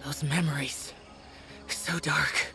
Those memories. So dark.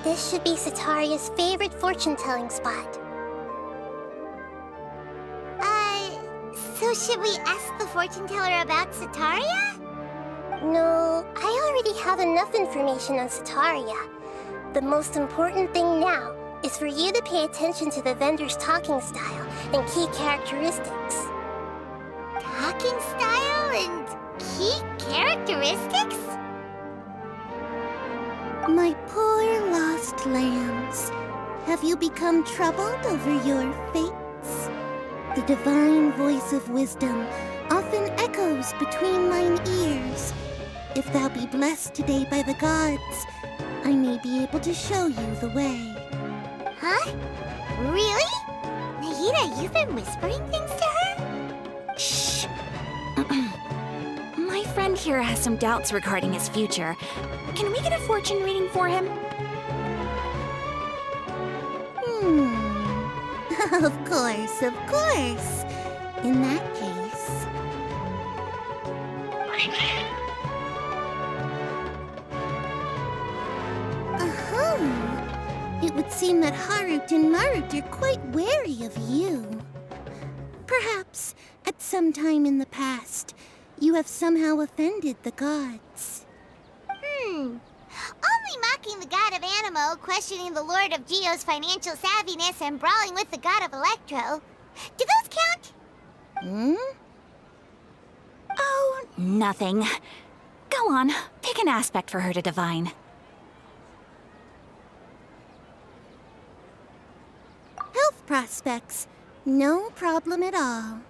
This should be Sataria's favorite fortune-telling spot. So should we ask the fortune teller about Sataria? No, I already have enough information on Sataria. The most important thing now is for you to pay attention to the vendor's talking style and key characteristics. Talking style and key characteristics? My poor lost lambs, have you become troubled over your fates? The divine voice of wisdom often echoes between mine ears. If thou be blessed today by the gods, I may be able to show you the way. Huh? Really? Nahida, you've been whispering things to her? Shh. My friend here has some doubts regarding his future. Can we get a fortune reading for him? Of course, of course. In that case... It would seem that Harut and Marut are quite wary of you. Perhaps, at some time in the past, you have somehow offended the gods. Only mocking the god of Animo, questioning the Lord of Geo's financial savviness, and brawling with the god of Electro. Do those count? Oh, nothing. Go on, pick an aspect for her to divine. Health prospects. No problem at all.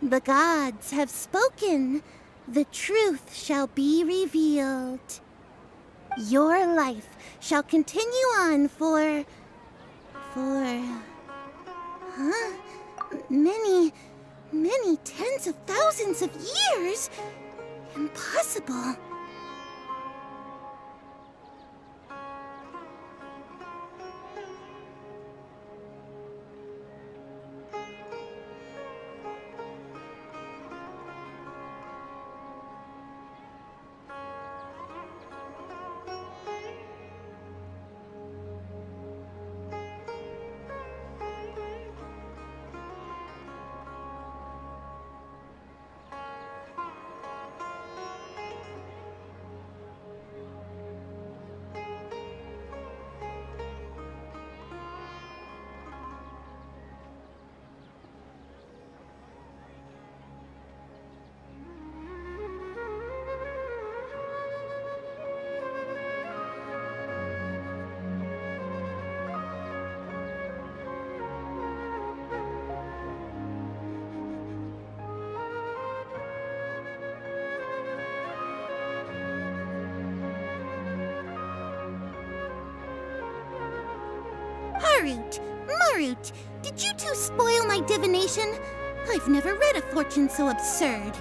The gods have spoken. The truth shall be revealed. Your life shall continue on for... many tens of thousands of years? Impossible. Marut, did you two spoil my divination? I've never read a fortune so absurd.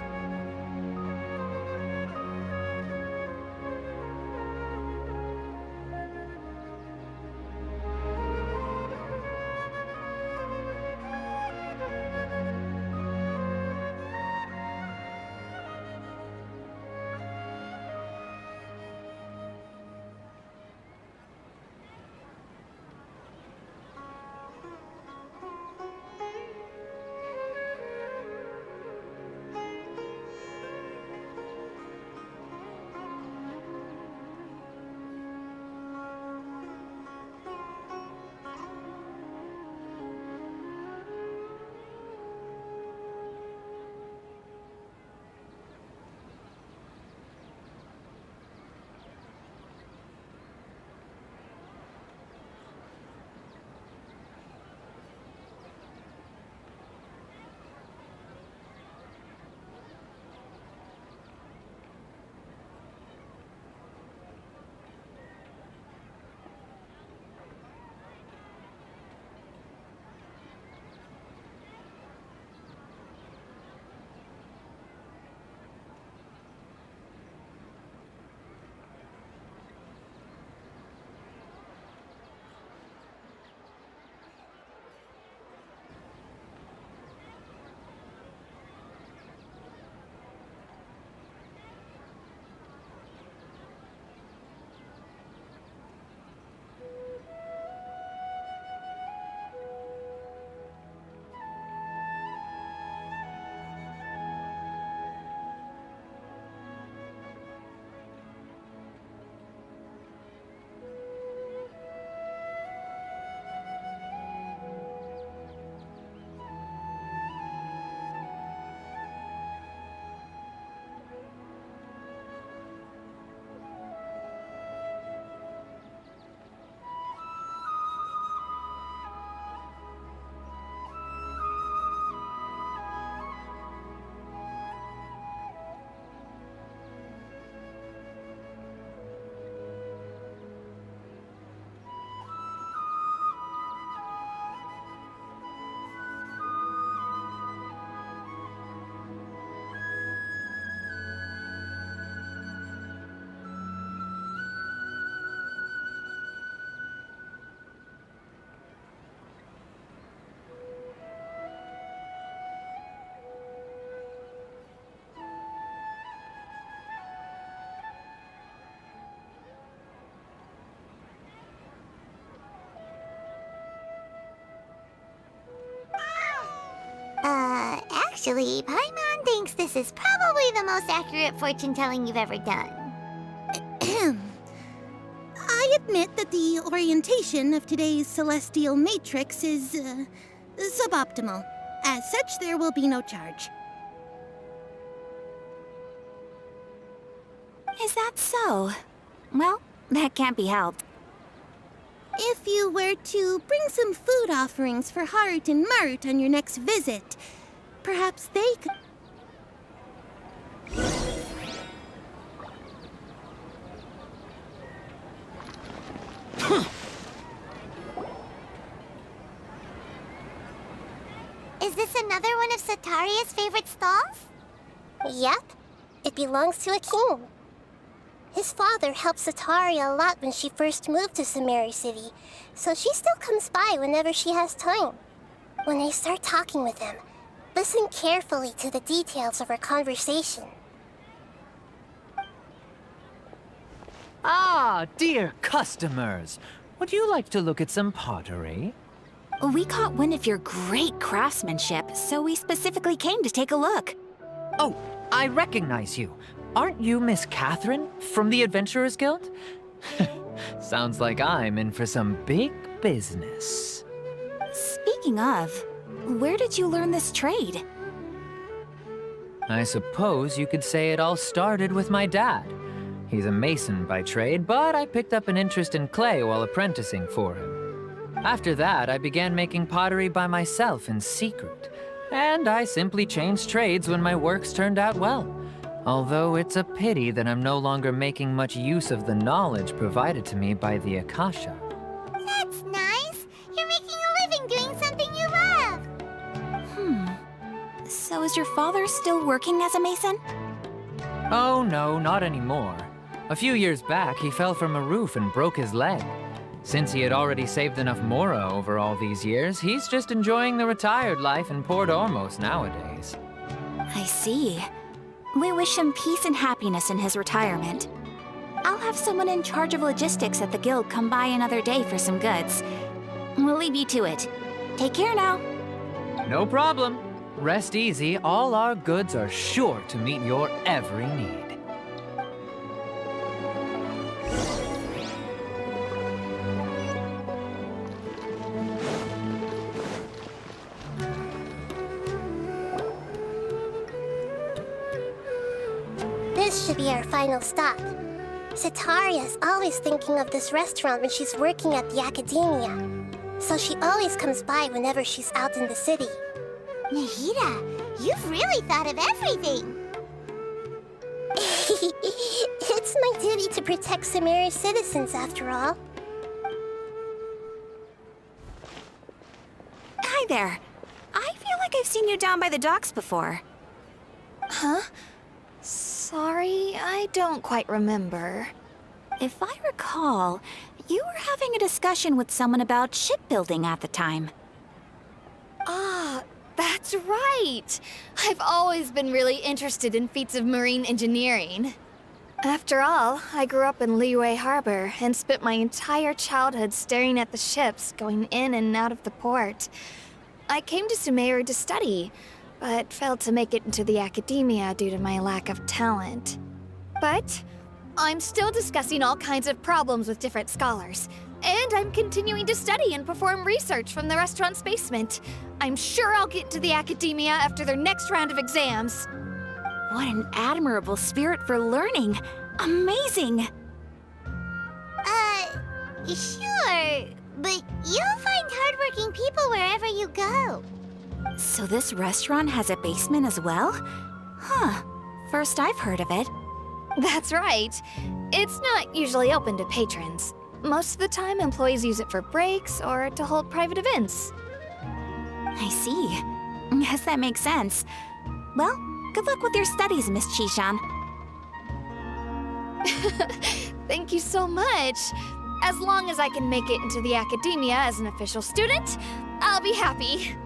Actually, Paimon thinks this is probably the most accurate fortune telling you've ever done. I admit that the orientation of today's celestial matrix is, suboptimal. As such, there will be no charge. Is that so? Well, that can't be helped. If you were to bring some food offerings for Harut and Marut on your next visit, perhaps they could... Is this another one of Sataria's favorite stalls? Yep. It belongs to a king. His father helped Sataria a lot when she first moved to Samari City, so she still comes by whenever she has time. When I start talking with him, listen carefully to the details of our conversation. Ah, dear customers. Would you like to look at some pottery? We caught wind of your great craftsmanship, so we specifically came to take a look. Oh, I recognize you. Aren't you Miss Catherine from the Adventurers Guild? Sounds like I'm in for some big business. Speaking of, where did you learn this trade? I suppose you could say it all started with my dad. He's a mason by trade, but I picked up an interest in clay while apprenticing for him. After that, I began making pottery by myself in secret. And I simply changed trades when my works turned out well. Although it's a pity that I'm no longer making much use of the knowledge provided to me by the Akasha. That's nice. You're So is your father still working as a mason? Oh no, not anymore. A few years back, he fell from a roof and broke his leg. Since he had already saved enough mora over all these years, he's just enjoying the retired life in Port Ormos nowadays. I see. We wish him peace and happiness in his retirement. I'll have someone in charge of logistics at the guild come by another day for some goods. We'll leave you to it. Take care now. No problem. Rest easy, all our goods are sure to meet your every need. This should be our final stop. Sataria's always thinking of this restaurant when she's working at the academia. So she always comes by whenever she's out in the city. Nahida, you've really thought of everything. It's my duty to protect Samari's citizens, after all. Hi there. I feel like I've seen you down by the docks before. Huh? Sorry, I don't quite remember. If I recall, you were having a discussion with someone about shipbuilding at the time. Ah, that's right! I've always been really interested in feats of marine engineering. After all, I grew up in Liyue Harbor and spent my entire childhood staring at the ships going in and out of the port. I came to Sumeru to study, but failed to make it into the academia due to my lack of talent. But I'm still discussing all kinds of problems with different scholars, and I'm continuing to study and perform research from the restaurant's basement. I'm sure I'll get to the academia after their next round of exams. What an admirable spirit for learning! Amazing! Sure. But you'll find hardworking people wherever you go. So this restaurant has a basement as well? Huh. First I've heard of it. That's right. It's not usually open to patrons. Most of the time, employees use it for breaks or to hold private events. I see. Guess that makes sense. Well, good luck with your studies, Miss Chishan. Thank you so much. As long as I can make it into the academia as an official student, I'll be happy.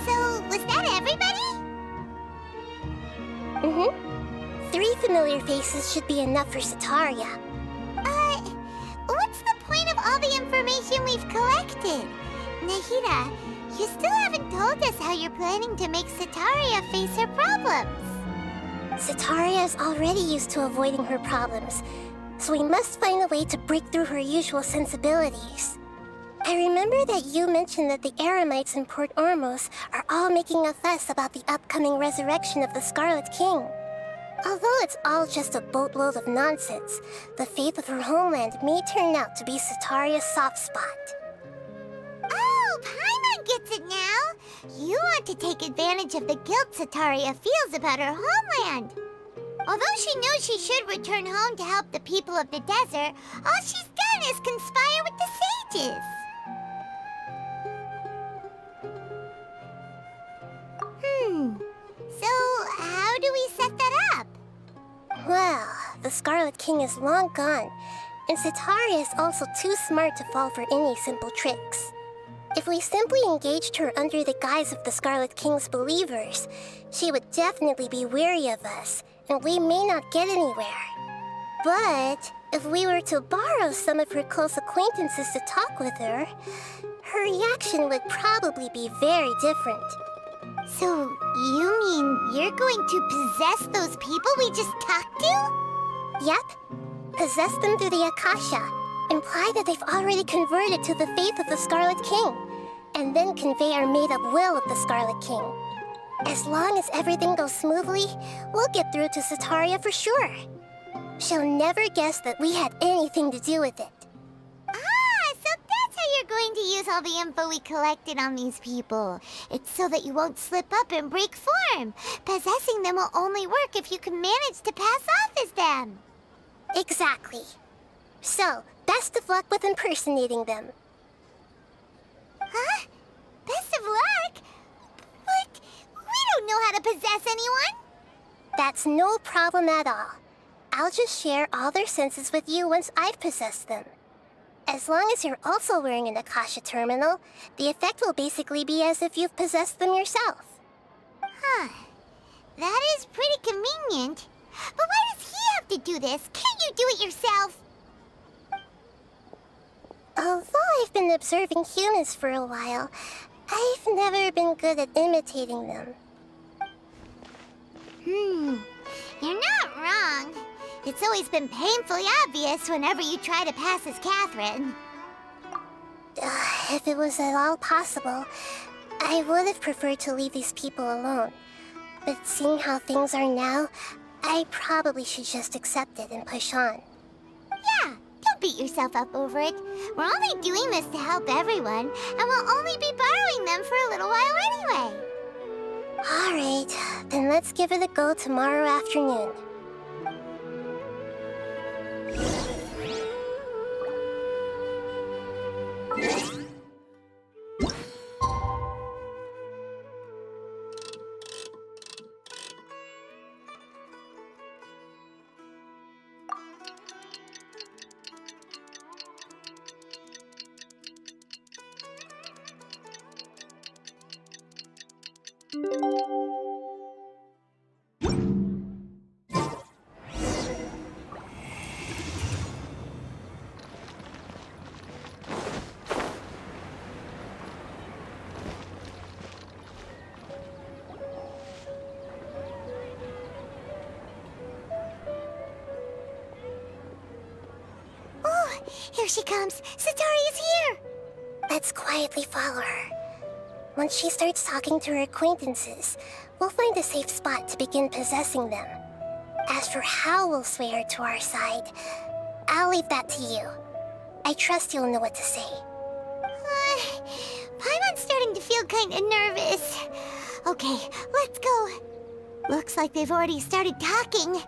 So, was that everybody? Mm-hmm. 3 familiar faces should be enough for Sataria. What's the point of all the information we've collected? Nahida, you still haven't told us how you're planning to make Sataria face her problems. Sataria is already used to avoiding her problems, so we must find a way to break through her usual sensibilities. I remember that you mentioned that the Eremites in Port Ormos are all making a fuss about the upcoming resurrection of the Scarlet King. Although it's all just a boatload of nonsense, the fate of her homeland may turn out to be Sataria's soft spot. Oh, Paimon gets it now! You want to take advantage of the guilt Sataria feels about her homeland. Although she knows she should return home to help the people of the desert, all she's done is conspire with the sages. So, how do we set that up? Well, the Scarlet King is long gone, and Sataria is also too smart to fall for any simple tricks. If we simply engaged her under the guise of the Scarlet King's believers, she would definitely be wary of us, and we may not get anywhere. But if we were to borrow some of her close acquaintances to talk with her, her reaction would probably be very different. So, you mean you're going to possess those people we just talked to? Yep. Possess them through the Akasha. Imply that they've already converted to the faith of the Scarlet King, and then convey our made-up will of the Scarlet King. As long as everything goes smoothly, we'll get through to Sataria for sure. She'll never guess that we had anything to do with it. Ah, so that's how you're going to use all the info we collected on these people. It's so that you won't slip up and break form. Possessing them will only work if you can manage to pass off as them. Exactly. So, best of luck with impersonating them. Huh? Best of luck? But we don't know how to possess anyone. That's no problem at all. I'll just share all their senses with you once I've possessed them. As long as you're also wearing an Akasha terminal, the effect will basically be as if you've possessed them yourself. Huh. That is pretty convenient. But why does he have to do this? Can't you do it yourself? Although I've been observing humans for a while, I've never been good at imitating them. You're not wrong. It's always been painfully obvious whenever you try to pass as Catherine. If it was at all possible, I would have preferred to leave these people alone. But seeing how things are now, I probably should just accept it and push on. Yeah, don't beat yourself up over it. We're only doing this to help everyone, and we'll only be borrowing them for a little while anyway. All right, then let's give it a go tomorrow afternoon. Here she comes! Satori is here! Let's quietly follow her. Once she starts talking to her acquaintances, we'll find a safe spot to begin possessing them. As for how we'll sway her to our side, I'll leave that to you. I trust you'll know what to say. Paimon's starting to feel kinda nervous. Okay, let's go. Looks like they've already started talking.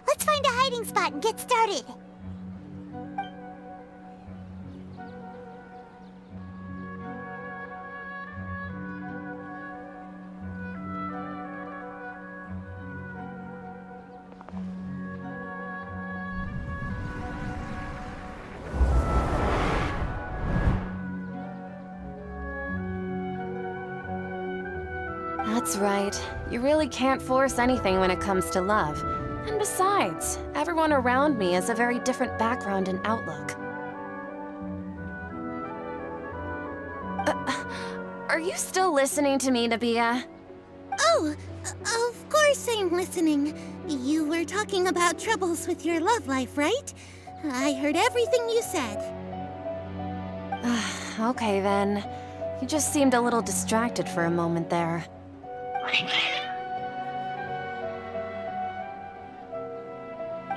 Let's find a hiding spot and get started. That's right. You really can't force anything when it comes to love. And besides, everyone around me has a very different background and outlook. Are you still listening to me, Nabia? Oh, of course I'm listening. You were talking about troubles with your love life, right? I heard everything you said. Okay then. You just seemed a little distracted for a moment there.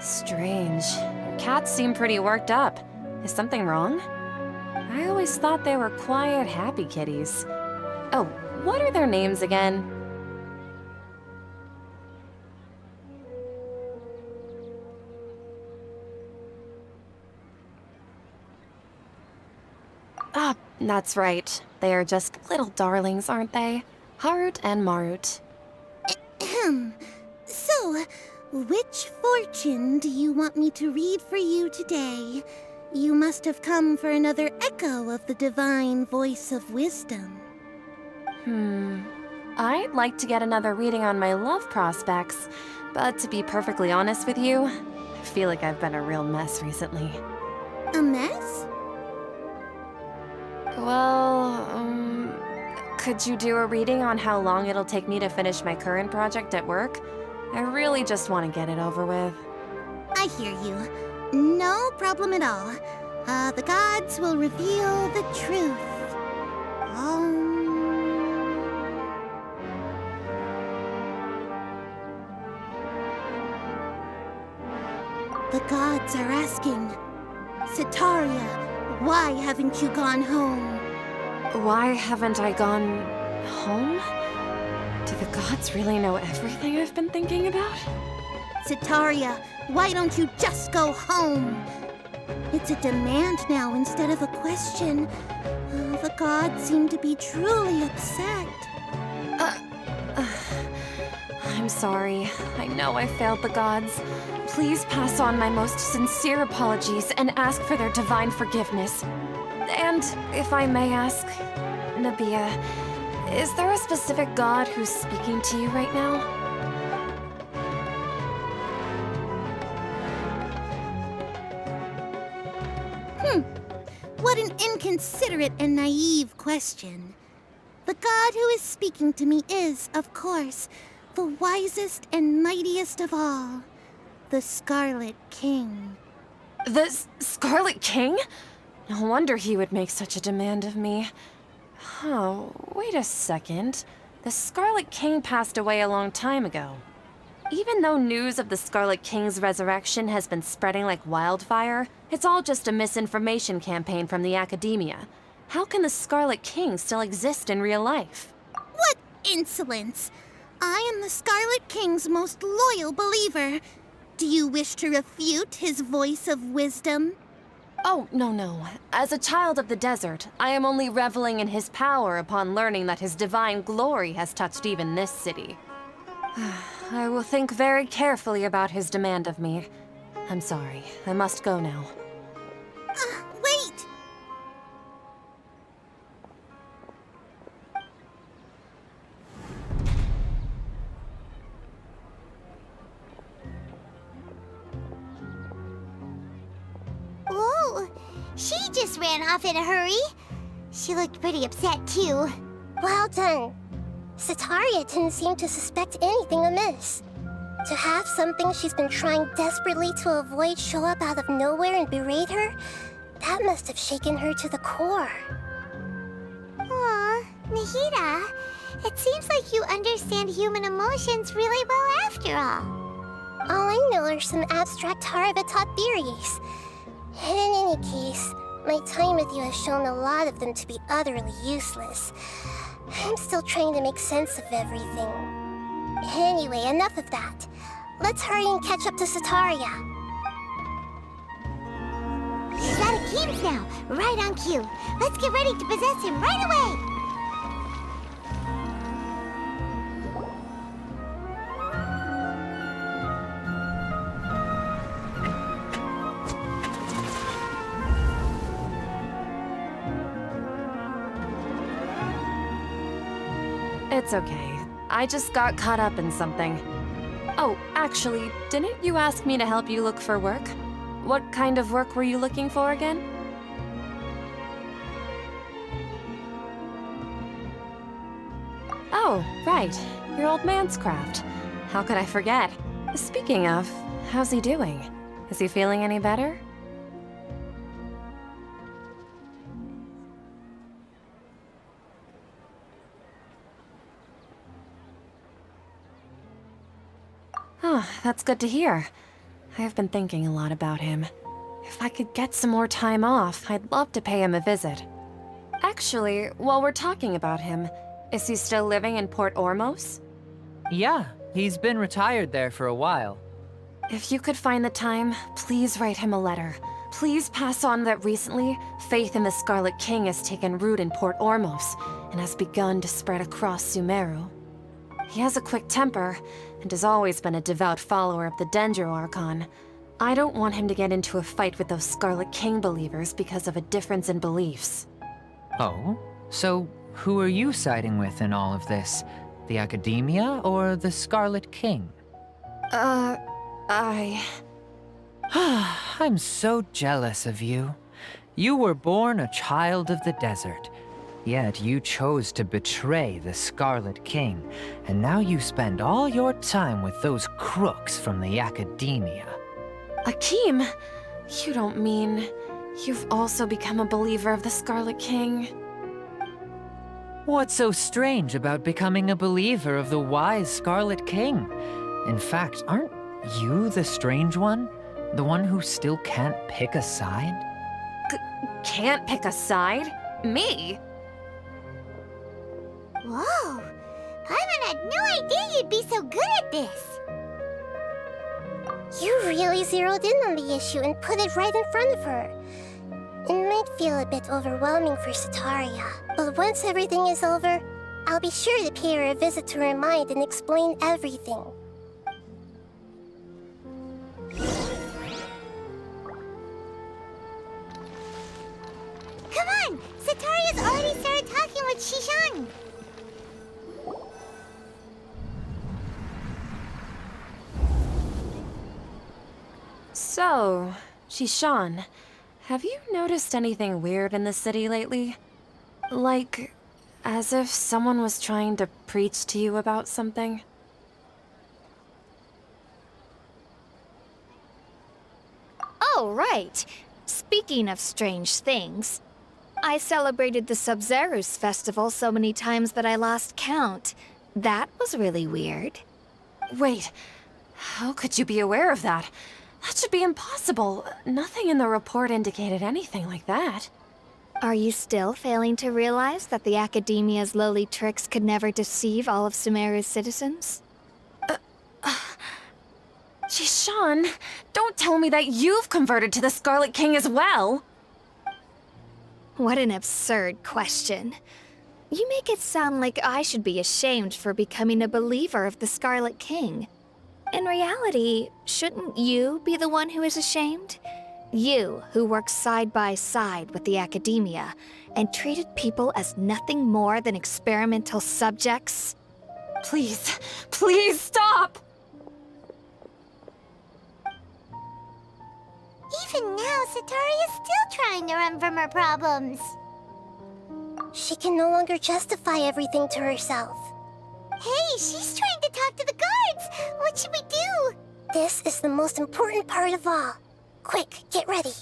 Strange. Your cats seem pretty worked up. Is something wrong? I always thought they were quiet, happy kitties. Oh, what are their names again? Ah, that's right. They are just little darlings, aren't they? Harut and Marut. So, which fortune do you want me to read for you today? You must have come for another echo of the divine voice of wisdom. I'd like to get another reading on my love prospects, but to be perfectly honest with you, I feel like I've been a real mess recently. A mess? Well, could you do a reading on how long it'll take me to finish my current project at work? I really just want to get it over with. I hear you. No problem at all. The gods will reveal the truth. The gods are asking, Sataria, why haven't you gone home? Why haven't I gone home? Do the gods really know everything I've been thinking about? Sataria, why don't you just go home? It's a demand now instead of a question. The gods seem to be truly upset. I'm sorry. I know I failed the gods. Please pass on my most sincere apologies and ask for their divine forgiveness. And if I may ask, Nabia, is there a specific god who's speaking to you right now? What an inconsiderate and naive question. The god who is speaking to me is, of course, the wisest and mightiest of all, the Scarlet King. The Scarlet King? No wonder he would make such a demand of me. Oh, wait a second. The Scarlet King passed away a long time ago. Even though news of the Scarlet King's resurrection has been spreading like wildfire, it's all just a misinformation campaign from the academia. How can the Scarlet King still exist in real life? What insolence! I am the Scarlet King's most loyal believer. Do you wish to refute his voice of wisdom? Oh, no. As a child of the desert, I am only reveling in his power upon learning that his divine glory has touched even this city. I will think very carefully about his demand of me. I'm sorry. I must go now. Wait! Whoa! She just ran off in a hurry. She looked pretty upset, too. Well done. Sataria didn't seem to suspect anything amiss. To have something she's been trying desperately to avoid show up out of nowhere and berate her, that must have shaken her to the core. Aw, Nahida, it seems like you understand human emotions really well after all. All I know are some abstract Harava-taught theories. And in any case, my time with you has shown a lot of them to be utterly useless. I'm still trying to make sense of everything. Anyway, enough of that. Let's hurry and catch up to Sataria. He's out of games now, right on cue. Let's get ready to possess him right away! It's okay. I just got caught up in something. Oh, actually, didn't you ask me to help you look for work? What kind of work were you looking for again? Oh, right. Your old man's craft. How could I forget? Speaking of, how's he doing? Is he feeling any better? Oh, that's good to hear. I have been thinking a lot about him. If I could get some more time off, I'd love to pay him a visit. Actually, while we're talking about him, is he still living in Port Ormos? Yeah, he's been retired there for a while. If you could find the time, please write him a letter. Please pass on that recently, faith in the Scarlet King has taken root in Port Ormos and has begun to spread across Sumeru. He has a quick temper, and has always been a devout follower of the Dendro Archon. I don't want him to get into a fight with those Scarlet King believers because of a difference in beliefs. Oh? So, who are you siding with in all of this? The Academia or the Scarlet King? I'm so jealous of you. You were born a child of the desert. Yet you chose to betray the Scarlet King, and now you spend all your time with those crooks from the Academia. Akeem, you don't mean you've also become a believer of the Scarlet King? What's so strange about becoming a believer of the wise Scarlet King? In fact, aren't you the strange one? The one who still can't pick a side? Can't pick a side? Me? Whoa! Paimon had no idea you'd be so good at this! You really zeroed in on the issue and put it right in front of her. It might feel a bit overwhelming for Sataria, but once everything is over, I'll be sure to pay her a visit to her mind and explain everything. Come on! Sataria's already started talking with Shishan! So, Shishan, have you noticed anything weird in the city lately? Like, as if someone was trying to preach to you about something? Oh, right. Speaking of strange things, I celebrated the Sub-Zerus festival so many times that I lost count. That was really weird. Wait, how could you be aware of that? That should be impossible. Nothing in the report indicated anything like that. Are you still failing to realize that the Academia's lowly tricks could never deceive all of Sumeru's citizens? Shishan, don't tell me that you've converted to the Scarlet King as well! What an absurd question. You make it sound like I should be ashamed for becoming a believer of the Scarlet King. In reality, shouldn't you be the one who is ashamed? You, who works side by side with the Academia and treated people as nothing more than experimental subjects? Please, please stop! Even now, Sataria's still trying to run from her problems. She can no longer justify everything to herself. Hey, she's trying to talk to the guards! What should we do? This is the most important part of all. Quick, get ready.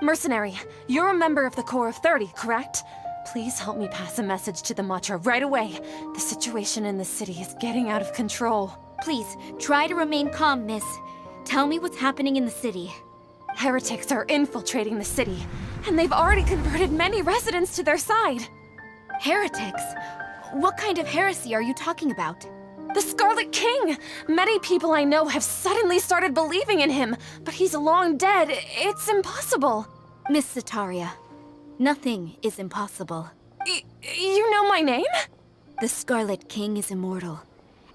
Mercenary, you're a member of the Corps of 30, correct? Please help me pass a message to the Matra right away. The situation in the city is getting out of control. Please, try to remain calm, miss. Tell me what's happening in the city. Heretics are infiltrating the city, and they've already converted many residents to their side. Heretics? What kind of heresy are you talking about? The Scarlet King! Many people I know have suddenly started believing in him, but he's long dead. It's impossible. Miss Sataria, nothing is impossible. You know my name? The Scarlet King is immortal,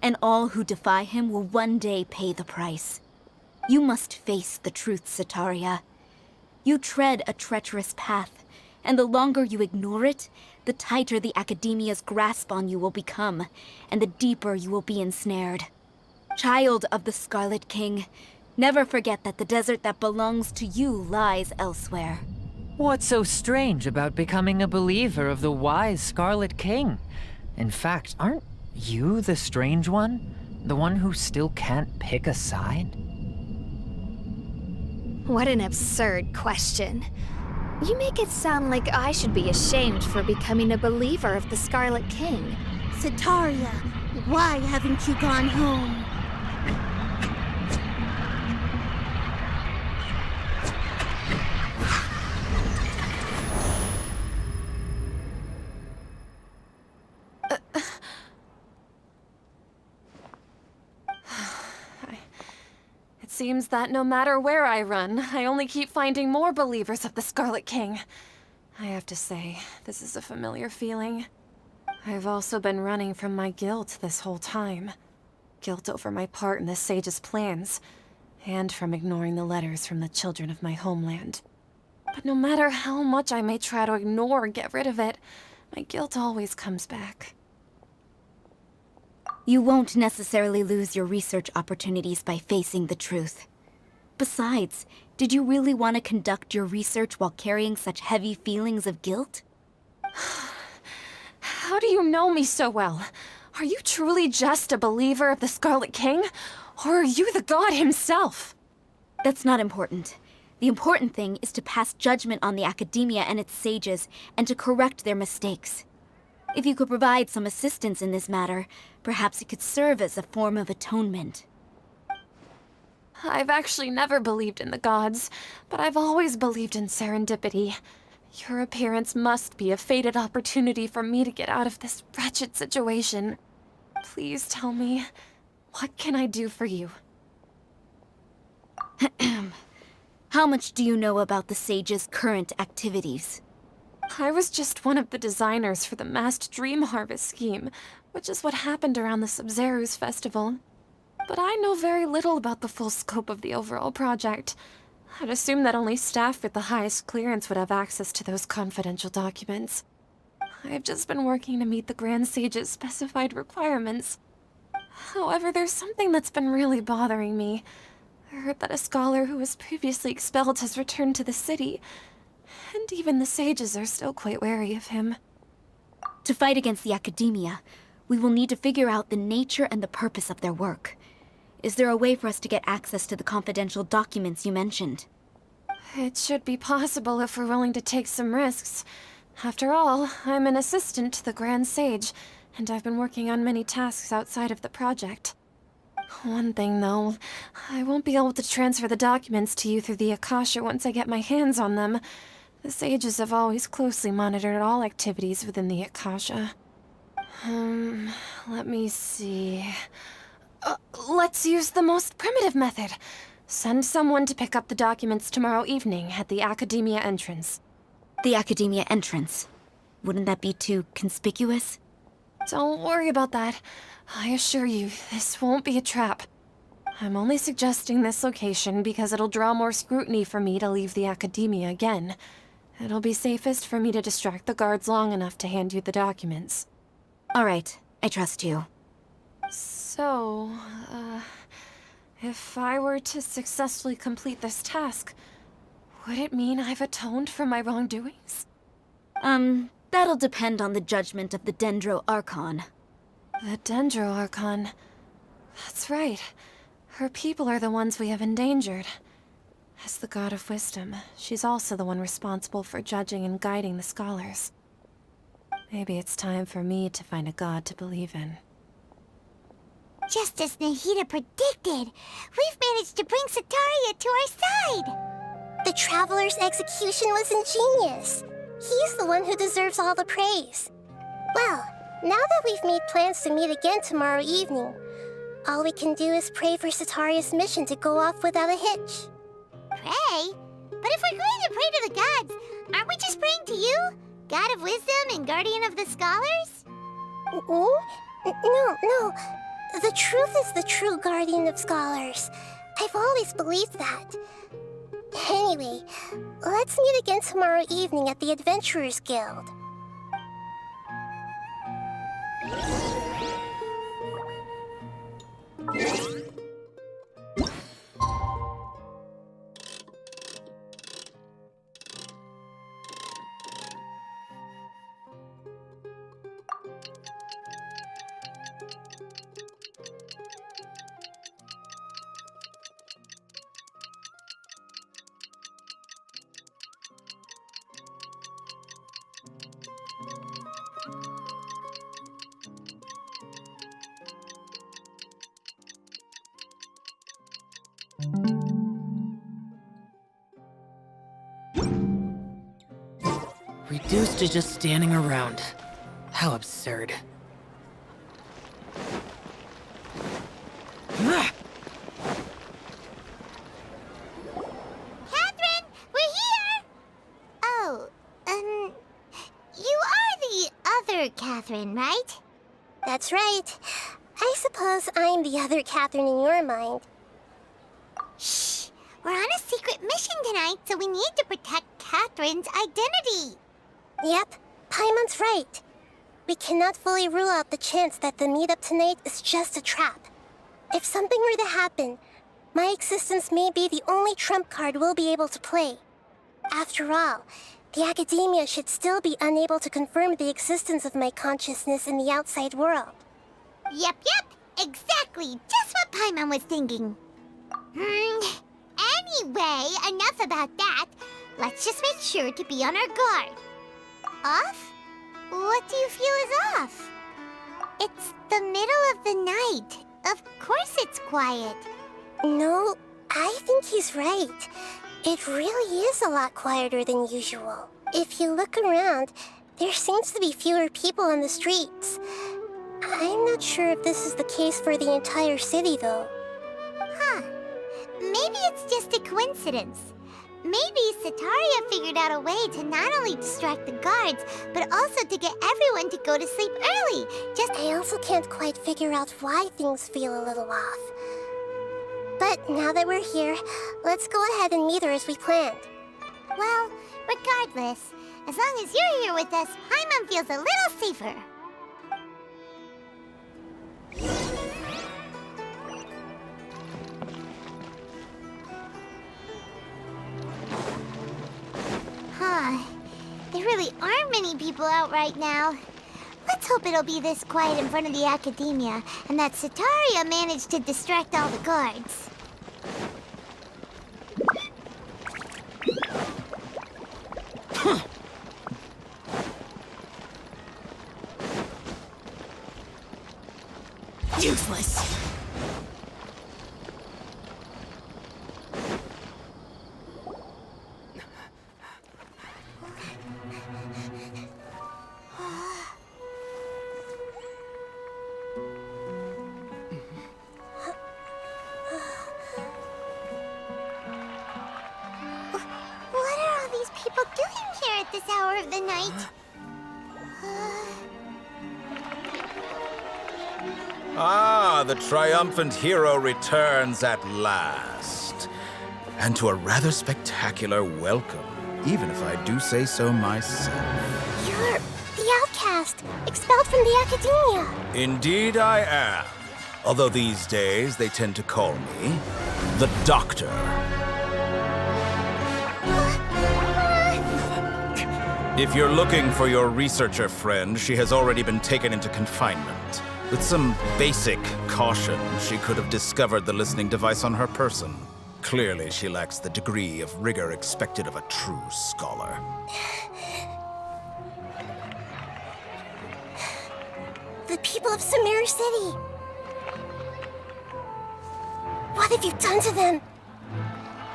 and all who defy him will one day pay the price. You must face the truth, Sataria. You tread a treacherous path, and the longer you ignore it, the tighter the Academia's grasp on you will become, and the deeper you will be ensnared. Child of the Scarlet King, never forget that the desert that belongs to you lies elsewhere. What's so strange about becoming a believer of the wise Scarlet King? In fact, aren't you the strange one? The one who still can't pick a side? What an absurd question. You make it sound like I should be ashamed for becoming a believer of the Scarlet King. Sataria, why haven't you gone home? It seems that no matter where I run, I only keep finding more believers of the Scarlet King. I have to say, this is a familiar feeling. I've also been running from my guilt this whole time. Guilt over my part in the Sage's plans, and from ignoring the letters from the children of my homeland. But no matter how much I may try to ignore or get rid of it, my guilt always comes back. You won't necessarily lose your research opportunities by facing the truth. Besides, did you really want to conduct your research while carrying such heavy feelings of guilt? How do you know me so well? Are you truly just a believer of the Scarlet King? Or are you the god himself? That's not important. The important thing is to pass judgment on the Academia and its sages, and to correct their mistakes. If you could provide some assistance in this matter, perhaps it could serve as a form of atonement. I've actually never believed in the gods, but I've always believed in serendipity. Your appearance must be a fated opportunity for me to get out of this wretched situation. Please tell me, what can I do for you? How much do you know about the Sage's current activities? I was just one of the designers for the masked dream harvest scheme, which is what happened around the Sub-Zeru's festival. But I know very little about the full scope of the overall project. I'd assume that only staff with the highest clearance would have access to those confidential documents. I've just been working to meet the Grand Sage's specified requirements. However, there's something that's been really bothering me. I heard that a scholar who was previously expelled has returned to the city, and even the sages are still quite wary of him. To fight against the academia, we will need to figure out the nature and the purpose of their work. Is there a way for us to get access to the confidential documents you mentioned? It should be possible if we're willing to take some risks. After all, I'm an assistant to the Grand Sage, and I've been working on many tasks outside of the project. One thing, though, I won't be able to transfer the documents to you through the Akasha once I get my hands on them. The sages have always closely monitored all activities within the Akasha. Let me see... let's use the most primitive method. Send someone to pick up the documents tomorrow evening at the Academia entrance. The Academia entrance. Wouldn't that be too conspicuous? Don't worry about that. I assure you, this won't be a trap. I'm only suggesting this location because it'll draw more scrutiny for me to leave the Academia again. It'll be safest for me to distract the guards long enough to hand you the documents. All right, I trust you. So, if I were to successfully complete this task, would it mean I've atoned for my wrongdoings? That'll depend on the judgment of the Dendro Archon. The Dendro Archon. That's right. Her people are the ones we have endangered. As the God of Wisdom, she's also the one responsible for judging and guiding the scholars. Maybe it's time for me to find a god to believe in. Just as Nahida predicted, we've managed to bring Sataria to our side! The Traveler's execution was ingenious. He's the one who deserves all the praise. Well, now that we've made plans to meet again tomorrow evening, all we can do is pray for Sataria's mission to go off without a hitch. Pray? But if we're going to pray to the gods, aren't we just praying to you? God of Wisdom and Guardian of the Scholars? No. The truth is the true Guardian of Scholars. I've always believed that. Anyway, let's meet again tomorrow evening at the Adventurers Guild. Reduced to just standing around. How absurd. Catherine, we're here! Oh, you are the other Catherine, right? That's right. I suppose I'm the other Catherine in your mind. Shh! We're on a secret mission tonight, so we need to protect Catherine's identity. Yep, Paimon's right. We cannot fully rule out the chance that the meetup tonight is just a trap. If something were to happen, my existence may be the only trump card we'll be able to play. After all, the Academia should still be unable to confirm the existence of my consciousness in the outside world. Yep, exactly, just what Paimon was thinking. Anyway, enough about that. Let's just make sure to be on our guard. Off? What do you feel is off? It's the middle of the night. Of course it's quiet. No, I think he's right. It really is a lot quieter than usual. If you look around, there seems to be fewer people on the streets. I'm not sure if this is the case for the entire city, though. Huh. Maybe it's just a coincidence. Maybe Sataria figured out a way to not only distract the guards, but also to get everyone to go to sleep early. I also can't quite figure out why things feel a little off. But now that we're here, let's go ahead and meet her as we planned. Well, regardless, as long as you're here with us, Paimon feels a little safer. Huh. There really aren't many people out right now. Let's hope it'll be this quiet in front of the Academia, and that Sataria managed to distract all the guards. Useless. What are all these people doing here at this hour of the night? Ah, the triumphant hero returns at last. And to a rather spectacular welcome, even if I do say so myself. You're the outcast, expelled from the Academia. Indeed I am. Although these days they tend to call me the Doctor. If you're looking for your researcher friend, she has already been taken into confinement. With some basic caution, she could have discovered the listening device on her person. Clearly, she lacks the degree of rigor expected of a true scholar. The people of Sumeru City. What have you done to them?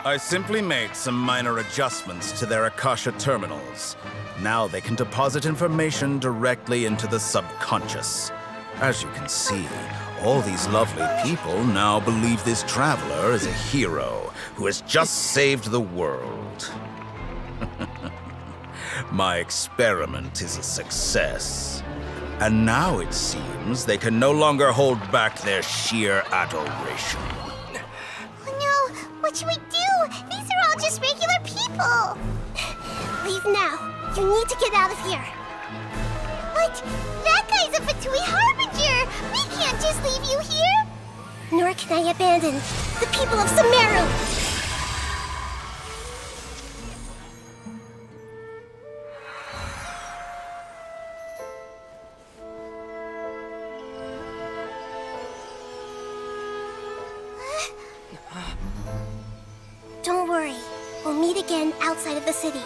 I simply made some minor adjustments to their Akasha terminals. Now they can deposit information directly into the subconscious. As you can see, all these lovely people now believe this traveler is a hero who has just saved the world. My experiment is a success. And now it seems they can no longer hold back their sheer adoration. Oh no, what should we do? These are all just regular people. Leave now. You need to get out of here. What? That guy's a Fatui Harbinger! We can't just leave you here! Nor can I abandon the people of Sumeru. Don't worry. We'll meet again outside of the city.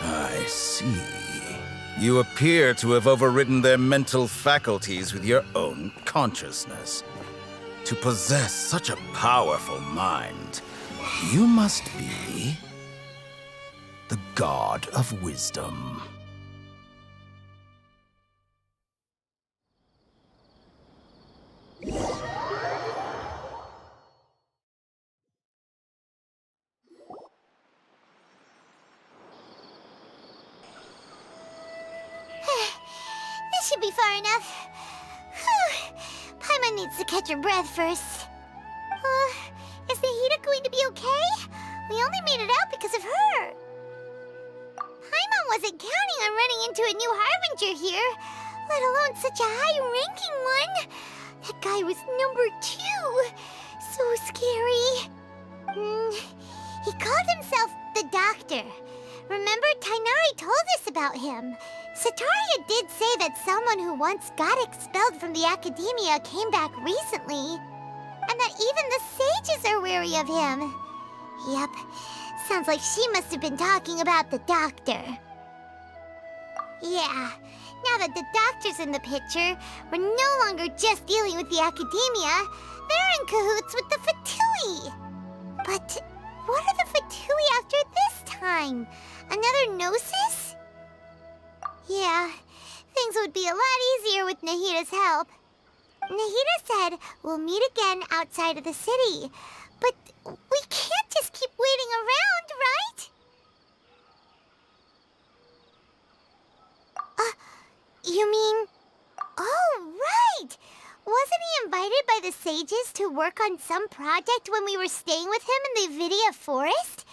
I see. You appear to have overridden their mental faculties with your own consciousness. To possess such a powerful mind, you must be the god of wisdom. This should be far enough. Whew. Paimon needs to catch her breath first. Is the Hida going to be okay? We only made it out because of her. Paimon wasn't counting on running into a new Harbinger here, let alone such a high-ranking one. That guy was number 2. So scary. He called himself the Doctor. Remember, Tainari told us about him. Sataria did say that someone who once got expelled from the Academia came back recently. And that even the sages are wary of him. Yep, sounds like she must have been talking about the Doctor. Yeah, Now that the doctor's in the picture, we're no longer just dealing with the academia. They're in cahoots with the Fatui. But what are the Fatui after this time? Another Gnosis? Yeah, things would be a lot easier with Nahida's help. Nahida said we'll meet again outside of the city. But we can't just keep waiting around, right? You mean... Oh, right! Wasn't he invited by the sages to work on some project when we were staying with him in the Vidia forest?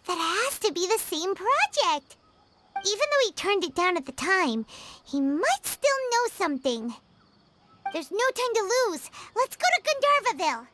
That has to be the same project. Even though he turned it down at the time, he might still know something. There's no time to lose. Let's go to Gandharvaville.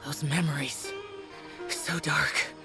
Those memories. So dark.